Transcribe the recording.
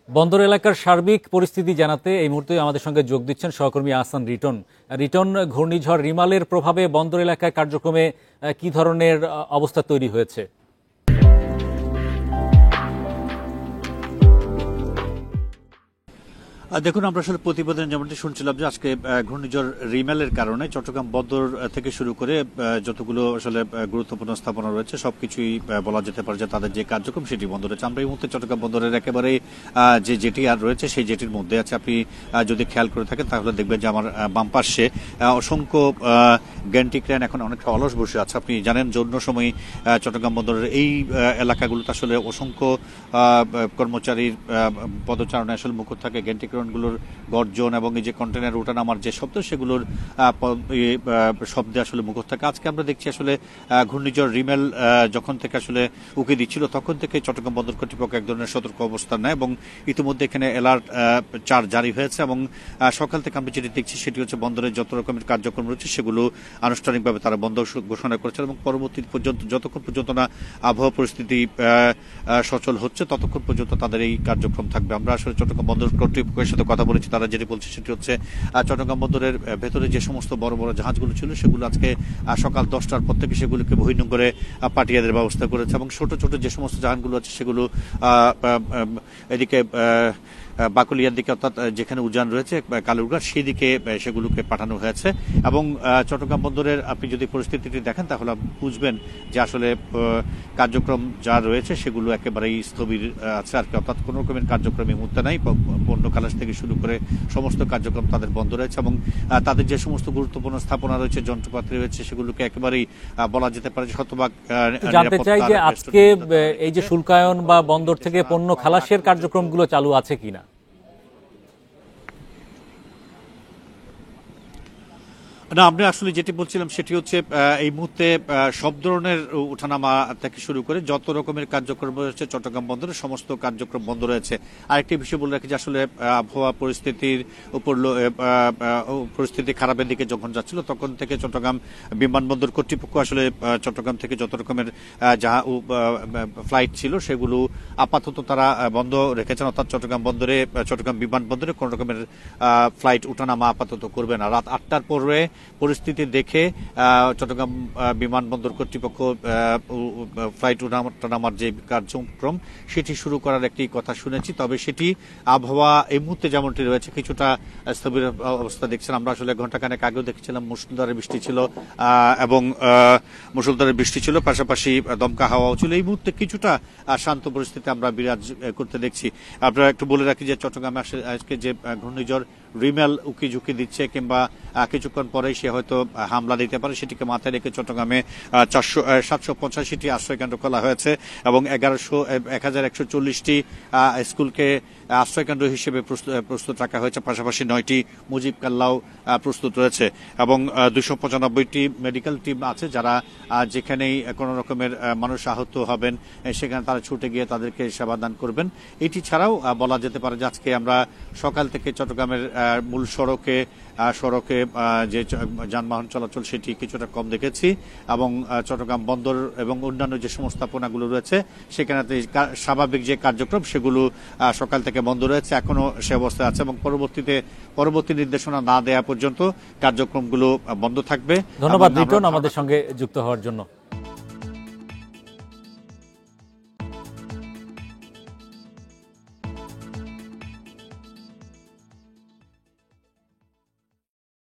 বন্দর এলাকার সার্বিক পরিস্থিতি জানাতে এই মুহূর্তে আমাদের সঙ্গে যোগ দিচ্ছেন সহকর্মী আহসান রিটন। রিটন, ঘূর্ণিঝড় রিমালের প্রভাবে বন্দর এলাকায় কার্যক্রমে কি ধরনের অবস্থা তৈরি হয়েছে? দেখুন, আমরা আসলে প্রতিবেদন যেমনটি শুনছিলাম যে আজকে ঘূর্ণিঝড় রিমেলের কারণে চট্টগ্রাম বন্দর থেকে শুরু করে যতগুলো আসলে গুরুত্বপূর্ণ স্থাপনা রয়েছে সবকিছুই বলা যেতে পারে যে তাদের যে কার্যক্রম সেটি বন্ধ রয়েছে। আমরা এই মুহূর্তে চট্টগ্রাম বন্দরের একেবারে যে জেটি আর রয়েছে সেই জেটির মধ্যে আছে। আপনি যদি খেয়াল করে থাকেন তাহলে দেখবেন যে আমার বাম পাশে অসংখ্য গ্যান্টি ক্রেন এখন অনেকটা অলস বসে আছে। আপনি জানেন যে অন্য সময় চট্টগ্রাম বন্দরের এই এলাকাগুলোতে আসলে অসংখ্য কর্মচারীর পদচারণে আসলে মুখর থাকে। গ্যান্টি গুলোর গর্জন এবং এই যে কন্টেনার ওঠানামার যে শব্দ সেগুলোর শব্দে আসলে মুখর থাকে। আজকে আমরা দেখছি আসলে ঘূর্ণিঝড় রিমেল যখন থেকে আসলে উকি দিচ্ছিল তখন থেকে চট্টগ্রাম বন্দর কর্তৃপক্ষ এক ধরনের সতর্ক অবস্থান নেয় এবং ইতিমধ্যে এখানে অ্যালার্ট 4 জারি হয়েছে এবং সকাল থেকে আমরা যেটি দেখছি সেটি হচ্ছে বন্দরের যত রকমের কার্যক্রম রয়েছে সেগুলো আনুষ্ঠানিকভাবে তারা বন্ধ ঘোষণা করেছে এবং পরবর্তী পর্যন্ত যতক্ষণ পর্যন্ত না আবহাওয়া পরিস্থিতি সচল হচ্ছে ততক্ষণ পর্যন্ত তাদের এই কার্যক্রম থাকবে। আমরা আসলে চট্টগ্রাম বন্দর কর্তৃপক্ষের সাথে কথা বলেছি, তারা যেটি বলছে সেটি হচ্ছে চট্টগ্রাম বন্দরের ভেতরে যে সমস্ত বড় বড় জাহাজগুলো ছিল সেগুলো আজকে সকাল 10টার পর থেকে সেগুলোকে বহির্নোঙরে পাঠিয়ে দেওয়ার ব্যবস্থা করেছে এবং ছোট ছোট যে সমস্ত জাহাজগুলো আছে সেগুলো এদিকে বাকলিয়ার দিকে অর্থাৎ যেখানে উজান রয়েছে কালুরঘাট সেই দিকে সেগুলোকে পাঠানো হয়েছে এবং চট্টগ্রাম বন্দরের আপনি যদি পরিস্থিতিটি দেখেন তাহলে বুঝবেন যে আসলে কার্যক্রম যা রয়েছে সেগুলো একেবারেই স্থবির আছে আর কি, অর্থাৎ কোনো রকমের কার্যক্রম এই মুহূর্তে নাই। পণ্য খালাস থেকে শুরু করে সমস্ত কার্যক্রম তাদের বন্ধ রয়েছে এবং তাদের যে সমস্ত গুরুত্বপূর্ণ স্থাপনা রয়েছে যন্ত্রপাতি রয়েছে সেগুলোকে একেবারেই বলা যেতে পারে যে শতভাগ। জানতে চাই যে আজকে এই যে শুল্কায়ন বা বন্দর থেকে পণ্য খালাসের কার্যক্রমগুলো চালু আছে কিনা? না, আমরা আসলে যেটি বলছিলাম সেটি হচ্ছে এই মুহূর্তে সব ধরনের ওঠানামা থেকে শুরু করে যত রকমের কার্যক্রম রয়েছে চট্টগ্রাম বন্দরের সমস্ত কার্যক্রম বন্ধ রয়েছে। আরেকটি বিষয় বলে রাখি যে আসলে আবহাওয়া পরিস্থিতির উপর পরিস্থিতি খারাপের দিকে যখন যাচ্ছিল তখন থেকে চট্টগ্রাম বিমানবন্দর কর্তৃপক্ষ আসলে চট্টগ্রাম থেকে যত রকমের ফ্লাইট ছিল সেগুলো আপাতত তারা বন্ধ রেখেছেন, অর্থাৎ চট্টগ্রাম বিমানবন্দরে কোন রকমের ফ্লাইট ওঠানামা আপাতত করবে না। রাত 8টার পরে পরিস্থিতি দেখে চট্টগ্রাম বিমানবন্দর কর্তৃপক্ষ ফ্লাইট ওঠানামার যে কার্যক্রম সেটি শুরু করার একটি কথা শুনেছি, তবে সেটি আবহাওয়া এই মুহূর্তে যেমনটি রয়েছে কিছুটা স্থবির অবস্থা দেখছেন। আমরা আসলে ঘণ্টাখানেক আগেও দেখছিলাম মুষলধারে বৃষ্টি ছিল এবং মুষলধারে বৃষ্টি ছিল, পাশাপাশি দমকা হাওয়াও ছিল। এই মুহূর্তে কিছুটা শান্ত পরিস্থিতি আমরা বিরাজ করতে দেখছি। আপনারা একটু বলে রাখি যে চট্টগ্রামে আজকে যে ঘূর্ণিঝড় রিমেল উকি ঝুঁকি দিচ্ছে কিংবা কিছুক্ষণ পরেই সে হয়তো হামলা দিতে পারে সেটিকে মাথায় রেখে চট্টগ্রামে 785টি আশ্রয়কেন্দ্র খোলা হয়েছে এবং 1140টি স্কুলকে আশ্রয়কেন্দ্র হিসেবে প্রস্তুত রাখা হয়েছে, পাশাপাশি 9টি মুজিব কাল্লাও প্রস্তুত রয়েছে এবং 295টি মেডিকেল টিম আছে যারা যেখানেই কোনো রকমের মানুষ আহত হবেন সেখানে তারা ছুটে গিয়ে তাদেরকে সেবাদান করবেন। এটি ছাড়াও বলা যেতে পারে যে আজকে আমরা সকাল থেকে চট্টগ্রামের মূল সড়কে যে যানবাহন চলাচল সেটি কিছুটা কম দেখেছি এবং চট্টগ্রাম বন্দর এবং অন্যান্য যে সমস্ত স্থাপনাগুলো রয়েছে সেখানে স্বাভাবিক যে কার্যক্রম সেগুলো সকাল থেকে বন্ধ রয়েছে, এখনো সে অবস্থায় আছে এবং পরবর্তী নির্দেশনা না দেওয়া পর্যন্ত কার্যক্রমগুলো বন্ধ থাকবে। ধন্যবাদ রিটন আমাদের সঙ্গে যুক্ত হওয়ার জন্য।